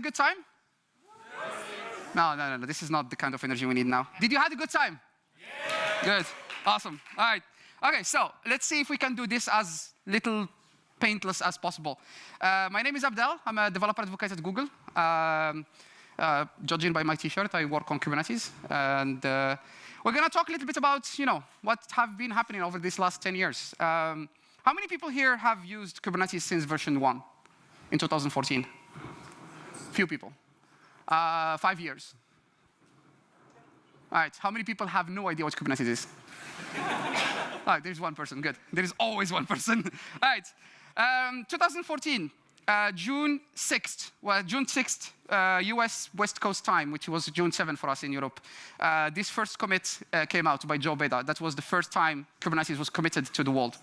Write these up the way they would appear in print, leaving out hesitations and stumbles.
good time? No. This is not the kind of energy we need now. Did you have a good time? Yes. Good. Awesome. All right. Okay, so let's see if we can do this as little painless as possible. My name is Abdel. I'm a developer advocate at Google. Judging by my T-shirt, I work on Kubernetes. And we're going to talk a little bit about, what have been happening over these last 10 years. How many people here have used Kubernetes since version 1 in 2014? Few people. 5 years. All right, how many people have no idea what Kubernetes is? All right, there's one person, good. There is always one person. All right, 2014, June 6th, US West Coast time, which was June 7th for us in Europe. This first commit came out by Joe Beda. That was the first time Kubernetes was committed to the world.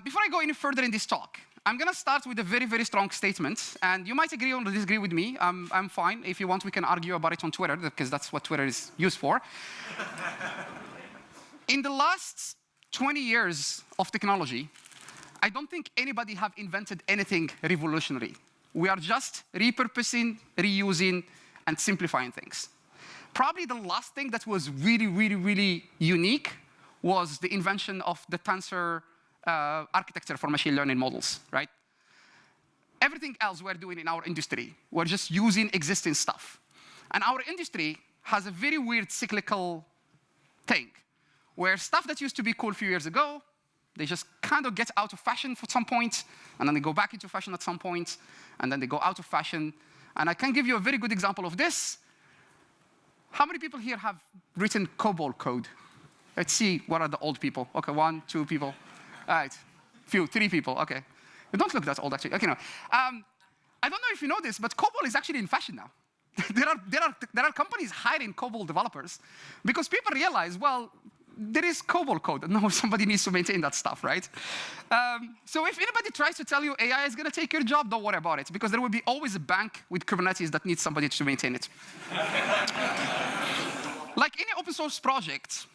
Before I go any further in this talk, I'm going to start with a very, very strong statement. And you might agree or disagree with me. I'm fine. If you want, we can argue about it on Twitter, because that's what Twitter is used for. In the last 20 years of technology, I don't think anybody have invented anything revolutionary. We are just repurposing, reusing, and simplifying things. Probably the last thing that was really, really, really unique was the invention of the tensor architecture for machine learning models, right? Everything else we're doing in our industry, we're just using existing stuff. And our industry has a very weird cyclical thing, where stuff that used to be cool a few years ago, they just kind of get out of fashion at some point, and then they go back into fashion at some point, and then they go out of fashion. And I can give you a very good example of this. How many people here have written COBOL code? Let's see, what are the old people? OK, 1, 2 people. All right, few, 3 people, OK. You don't look that old, actually. OK, no. I don't know if you know this, but COBOL is actually in fashion now. there are companies hiring COBOL developers because people realize, well, there is COBOL code. No, somebody needs to maintain that stuff, right? So if anybody tries to tell you AI is going to take your job, don't worry about it, because there will be always a bank with Kubernetes that needs somebody to maintain it. Like any open source project,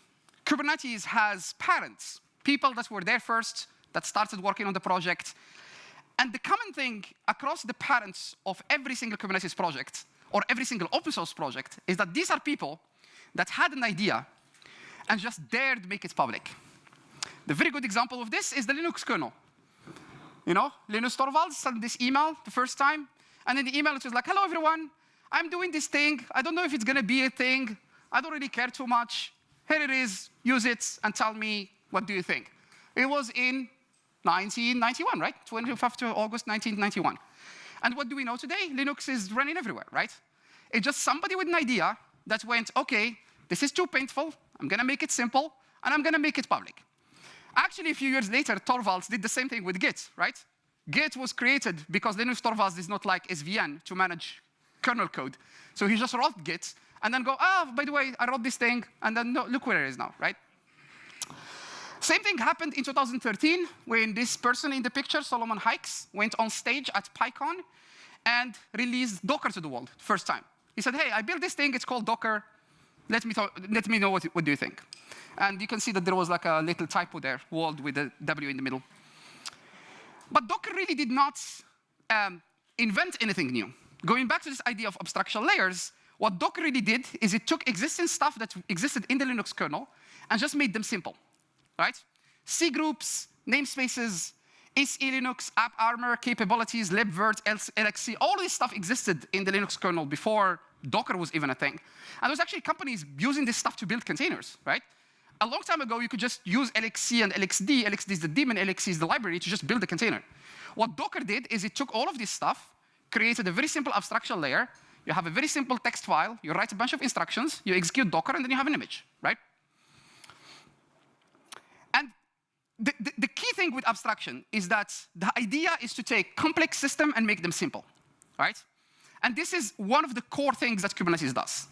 Kubernetes has parents, people that were there first, that started working on the project. And the common thing across the parents of every single Kubernetes project, or every single open source project, is that these are people that had an idea and just dared make it public. The very good example of this is the Linux kernel. Linus Torvalds sent this email the first time, and in the email it was like, hello everyone, I'm doing this thing. I don't know if it's going to be a thing. I don't really care too much. Here it is. Use it and tell me, what do you think? It was in 1991, right? 25th of August 1991. And what do we know today? Linux is running everywhere, right? It's just somebody with an idea that went, OK, this is too painful. I'm going to make it simple, and I'm going to make it public. Actually, a few years later, Torvalds did the same thing with Git, right? Git was created because Linus Torvalds is not like SVN to manage kernel code. So he just wrote Git, and then go, by the way, I wrote this thing, and then look where it is now, right? Same thing happened in 2013 when this person in the picture, Solomon Hykes, went on stage at PyCon and released Docker to the world, first time. He said, hey, I built this thing. It's called Docker. Let me know what do you think. And you can see that there was like a little typo there, world with a W in the middle. But Docker really did not invent anything new. Going back to this idea of abstraction layers, what Docker really did is it took existing stuff that existed in the Linux kernel and just made them simple, right? C groups, namespaces, SE Linux, AppArmor, capabilities, libvirt, LXC, all this stuff existed in the Linux kernel before Docker was even a thing. And there was actually companies using this stuff to build containers, right? A long time ago, you could just use LXC and LXD. LXD is the daemon, LXC is the library, to just build a container. What Docker did is it took all of this stuff, created a very simple abstraction layer. You have a very simple text file. You write a bunch of instructions. You execute Docker, and then you have an image, right? And the key thing with abstraction is that the idea is to take complex systems and make them simple, right? And this is one of the core things that Kubernetes does.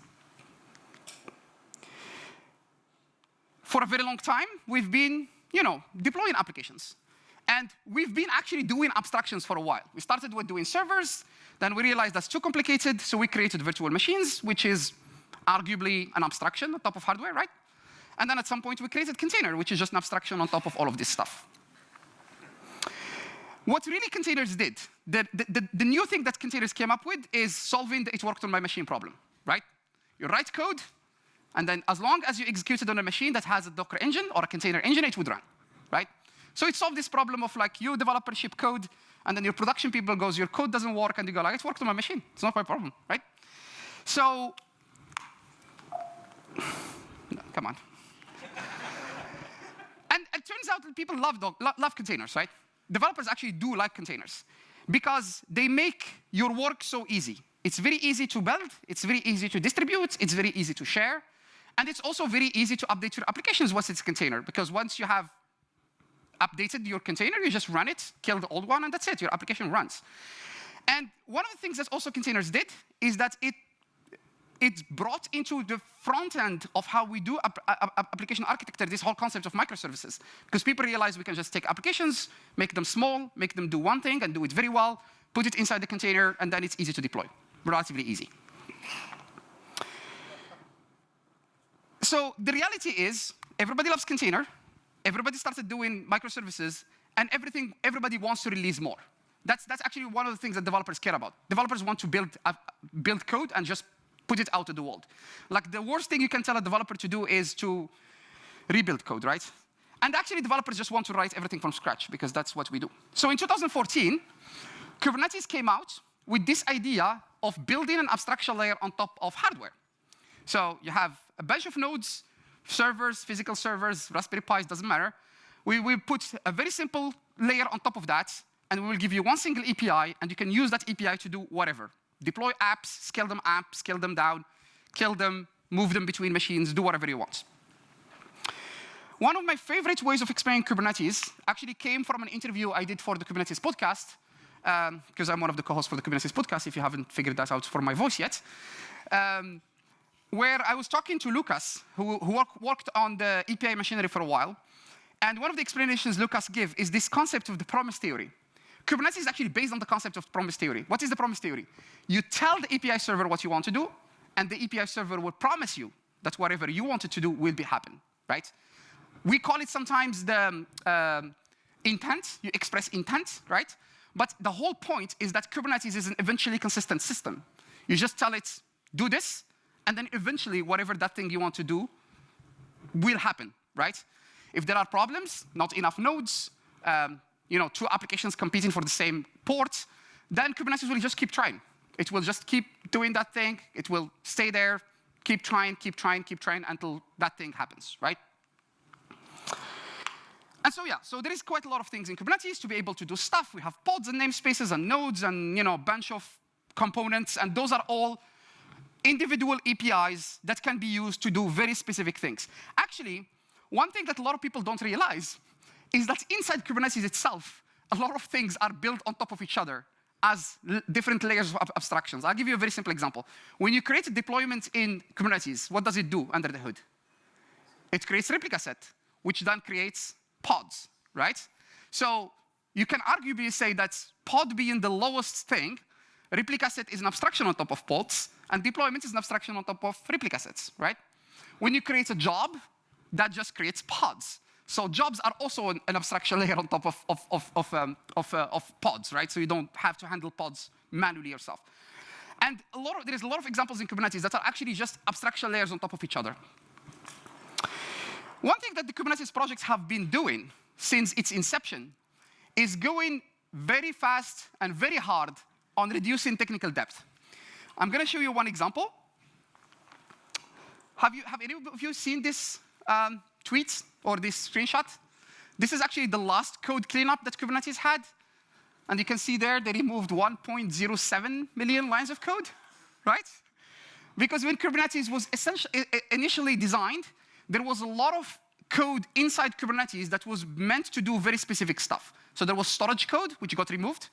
For a very long time, we've been, deploying applications. And we've been actually doing abstractions for a while. We started with doing servers. Then we realized that's too complicated, so we created virtual machines, which is arguably an abstraction on top of hardware, right? And then at some point, we created container, which is just an abstraction on top of all of this stuff. What really containers did, the new thing that containers came up with is solving the it worked on my machine problem, right? You write code, and then as long as you execute it on a machine that has a Docker engine or a container engine, it would run, right? So it solved this problem of like you developer ship code, and then your production people goes, your code doesn't work, and you go like, it worked on my machine. It's not my problem, right? So, no, come on. And it turns out that people love containers, right? Developers actually do like containers because they make your work so easy. It's very easy to build, it's very easy to distribute, it's very easy to share, and it's also very easy to update your applications once it's a container, because once you have updated your container, you just run it, kill the old one, and that's it, your application runs. And one of the things that also containers did is that it brought into the front end of how we do application architecture this whole concept of microservices. Because people realize we can just take applications, make them small, make them do one thing and do it very well, put it inside the container, and then it's easy to deploy, relatively easy. So the reality is, everybody loves container, everybody started doing microservices, and everybody wants to release more. That's actually one of the things that developers care about. Developers want to build code and just put it out to the world. Like the worst thing you can tell a developer to do is to rebuild code, right? And actually developers just want to write everything from scratch because that's what we do. So in 2014, Kubernetes came out with this idea of building an abstraction layer on top of hardware. So you have a bunch of nodes, servers, physical servers, Raspberry Pis, doesn't matter. We will put a very simple layer on top of that, and we will give you one single API, and you can use that API to do whatever. Deploy apps, scale them down, kill them, move them between machines, do whatever you want. One of my favorite ways of explaining Kubernetes actually came from an interview I did for the Kubernetes podcast, because I'm one of the co-hosts for the Kubernetes podcast, if you haven't figured that out for my voice yet, where I was talking to Lucas, who worked on the API machinery for a while. And one of the explanations Lucas gave is this concept of the promise theory. Kubernetes is actually based on the concept of promise theory. What is the promise theory? You tell the API server what you want to do, and the API server will promise you that whatever you wanted to do will happen, right? We call it sometimes the intent. You express intent, right? But the whole point is that Kubernetes is an eventually consistent system. You just tell it, do this, and then eventually whatever that thing you want to do will happen, right? If there are problems, not enough nodes, two applications competing for the same port, then Kubernetes will just keep trying. It will just keep doing that thing. It will stay there, keep trying until that thing happens, right? And so, yeah, so there is quite a lot of things in Kubernetes to be able to do stuff. We have pods and namespaces and nodes and, a bunch of components, and those are all individual APIs that can be used to do very specific things. Actually, one thing that a lot of people don't realize is that inside Kubernetes itself, a lot of things are built on top of each other as different layers of abstractions. I'll give you a very simple example. When you create a deployment in Kubernetes, what does it do under the hood? It creates replica set, which then creates pods, right? So you can arguably say that pod being the lowest thing, replica set is an abstraction on top of pods, and deployment is an abstraction on top of replica sets, right? When you create a job, that just creates pods. So jobs are also an abstraction layer on top of pods, right? So you don't have to handle pods manually yourself. And there is a lot of examples in Kubernetes that are actually just abstraction layers on top of each other. One thing that the Kubernetes projects have been doing since its inception is going very fast and very hard on reducing technical depth. I'm going to show you one example. Have any of you seen this tweet or this screenshot? This is actually the last code cleanup that Kubernetes had. And you can see there they removed 1.07 million lines of code, right? Because when Kubernetes was initially designed, there was a lot of code inside Kubernetes that was meant to do very specific stuff. So there was storage code, which got removed.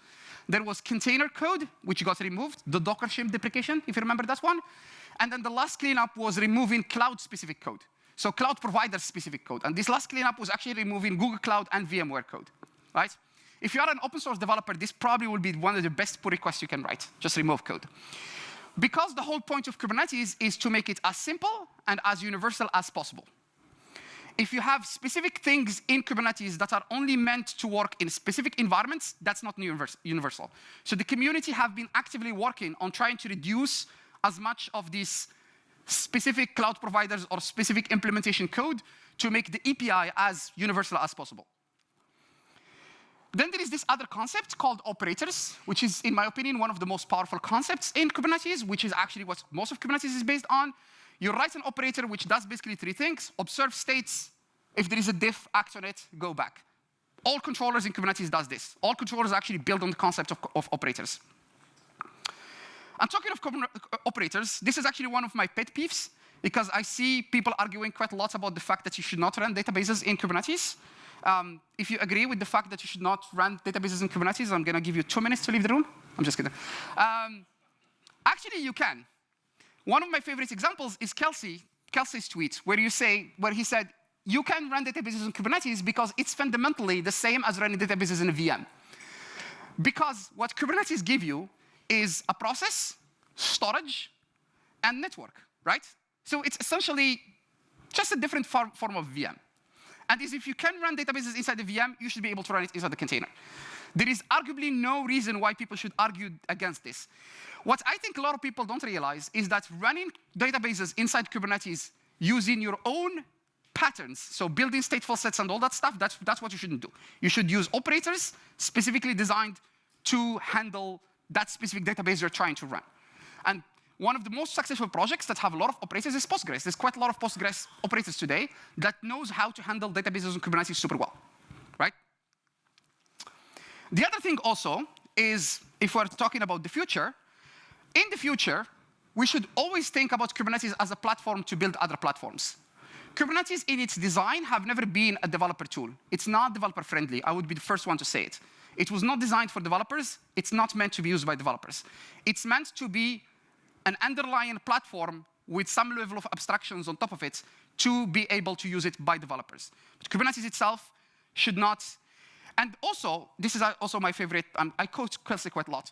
There was container code, which got removed, the Docker shim deprecation, if you remember that one. And then the last cleanup was removing cloud-specific code. So cloud provider-specific code. And this last cleanup was actually removing Google Cloud and VMware code, right? If you are an open source developer, this probably will be one of the best pull requests you can write. Just remove code. Because the whole point of Kubernetes is to make it as simple and as universal as possible. If you have specific things in Kubernetes that are only meant to work in specific environments, that's not universal. So the community have been actively working on trying to reduce as much of these specific cloud providers or specific implementation code to make the API as universal as possible. Then there is this other concept called operators, which is, in my opinion, one of the most powerful concepts in Kubernetes, which is actually what most of Kubernetes is based on. You write an operator which does basically three things: observe states, if there is a diff, act on it, go back. All controllers in Kubernetes does this. All controllers actually build on the concept of operators. And talking of operators, this is actually one of my pet peeves, because I see people arguing quite a lot about the fact that you should not run databases in Kubernetes. If you agree with the fact that you should not run databases in Kubernetes, I'm going to give you 2 minutes to leave the room. I'm just kidding. Actually, you can. One of my favorite examples is Kelsey's tweet, where he said, you can run databases in Kubernetes because it's fundamentally the same as running databases in a VM. Because what Kubernetes gives you is a process, storage, and network, right? So it's essentially just a different form of VM. And if you can run databases inside the VM, you should be able to run it inside the container. There is arguably no reason why people should argue against this. What I think a lot of people don't realize is that running databases inside Kubernetes using your own patterns, so building stateful sets and all that stuff, that's what you shouldn't do. You should use operators specifically designed to handle that specific database you're trying to run. And one of the most successful projects that have a lot of operators is Postgres. There's quite a lot of Postgres operators today that knows how to handle databases in Kubernetes super well, right? The other thing also is, if we're talking about the future, in the future, we should always think about Kubernetes as a platform to build other platforms. Kubernetes in its design have never been a developer tool. It's not developer friendly. I would be the first one to say it. It was not designed for developers. It's not meant to be used by developers. It's meant to be an underlying platform with some level of abstractions on top of it to be able to use it by developers. But Kubernetes itself should not. And also, this is also my favorite. I quote Kelsey quite a lot.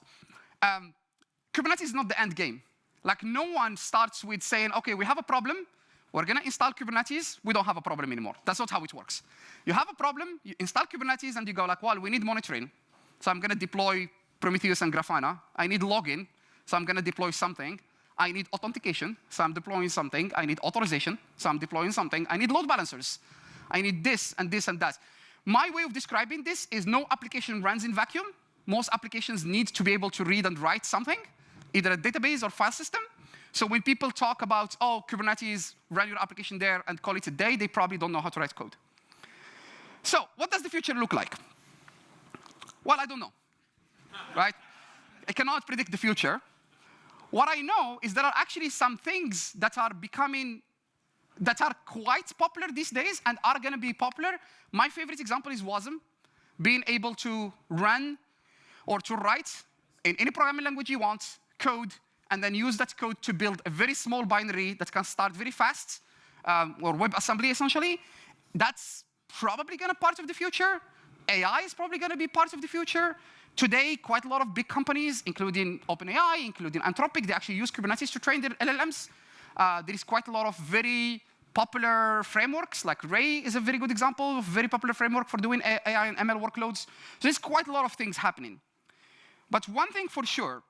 Kubernetes is not the end game. Like, no one starts with saying, OK, we have a problem. We're going to install Kubernetes. We don't have a problem anymore. That's not how it works. You have a problem. You install Kubernetes, and you go like, well, we need monitoring. So I'm going to deploy Prometheus and Grafana. I need login. So I'm going to deploy something. I need authentication. So I'm deploying something. I need authorization. So I'm deploying something. I need load balancers. I need this and this and that. My way of describing this is no application runs in vacuum. Most applications need to be able to read and write something, either a database or file system. So when people talk about, oh, Kubernetes, run your application there and call it a day, they probably don't know how to write code. So what does the future look like? Well, I don't know, right? I cannot predict the future. What I know is there are actually some things that are quite popular these days and are going to be popular. My favorite example is WASM, being able to run or to write in any programming language you want, code, and then use that code to build a very small binary that can start very fast, or WebAssembly, essentially. That's probably going to be part of the future. AI is probably going to be part of the future. Today, quite a lot of big companies, including OpenAI, including Anthropic, they actually use Kubernetes to train their LLMs. There is quite a lot of very popular frameworks, like Ray is a very good example of a very popular framework for doing AI and ML workloads. So there's quite a lot of things happening. But one thing for sure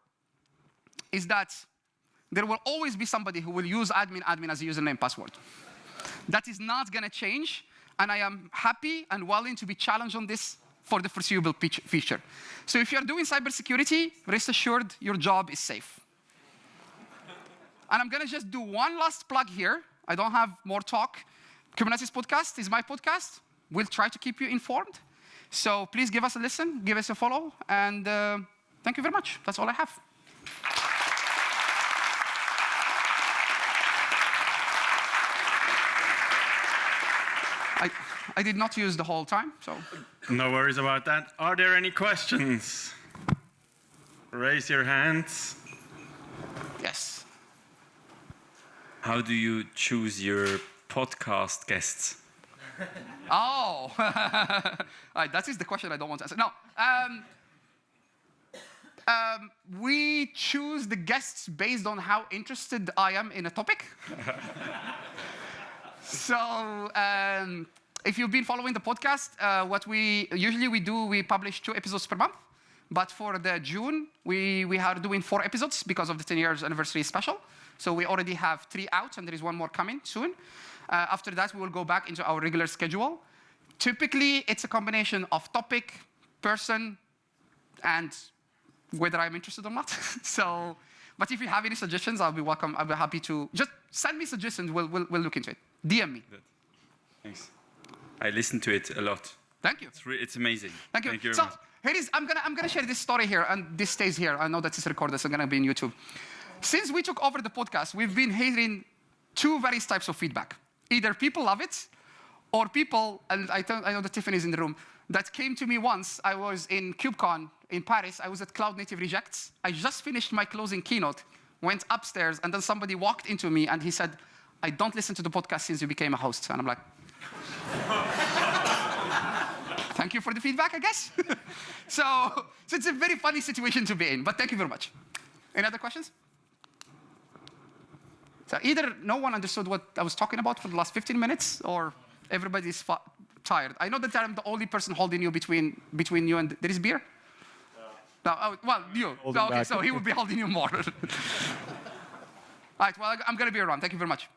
is that there will always be somebody who will use admin as a username password. That is not going to change, and I am happy and willing to be challenged on this for the foreseeable future. So if you're doing cybersecurity, rest assured your job is safe. And I'm going to just do one last plug here. I don't have more talk. Kubernetes podcast is my podcast. We'll try to keep you informed. So please give us a listen, give us a follow, and thank you very much. That's all I have. I did not use the whole time, so. No worries about that. Are there any questions? Raise your hands. Yes. How do you choose your podcast guests? Oh, that is the question I don't want to answer. No, we choose the guests based on how interested I am in a topic. So if you've been following the podcast, what we usually do, we publish 2 episodes per month. But for the June, we are doing 4 episodes because of the 10 years anniversary special. So we already have 3 out, and there is 1 more coming soon. After that, we will go back into our regular schedule. Typically, it's a combination of topic, person, and whether I'm interested or not. So, but if you have any suggestions, I'll be welcome. I'll be happy to just send me suggestions. We'll look into it. DM me. Good. Thanks. I listen to it a lot. Thank you. It's amazing. Thank you. Thank you So very much. here is. I'm gonna share this story here, and this stays here. I know that it's recorded, so it's gonna be on YouTube. Since we took over the podcast, we've been hearing 2 various types of feedback. Either people love it, or people, and I know that Tiffany's in the room, that came to me once. I was in KubeCon in Paris. I was at Cloud Native Rejects. I just finished my closing keynote, went upstairs, and then somebody walked into me and he said, I don't listen to the podcast since you became a host. And I'm like, thank you for the feedback, I guess. So it's a very funny situation to be in, but thank you very much. Any other questions? So either no one understood what I was talking about for the last 15 minutes, or everybody's tired. I know that I'm the only person holding you between you and... There is beer? No. Oh, well, you. No, okay, so he would be holding you more. All right, well, I'm going to be around. Thank you very much.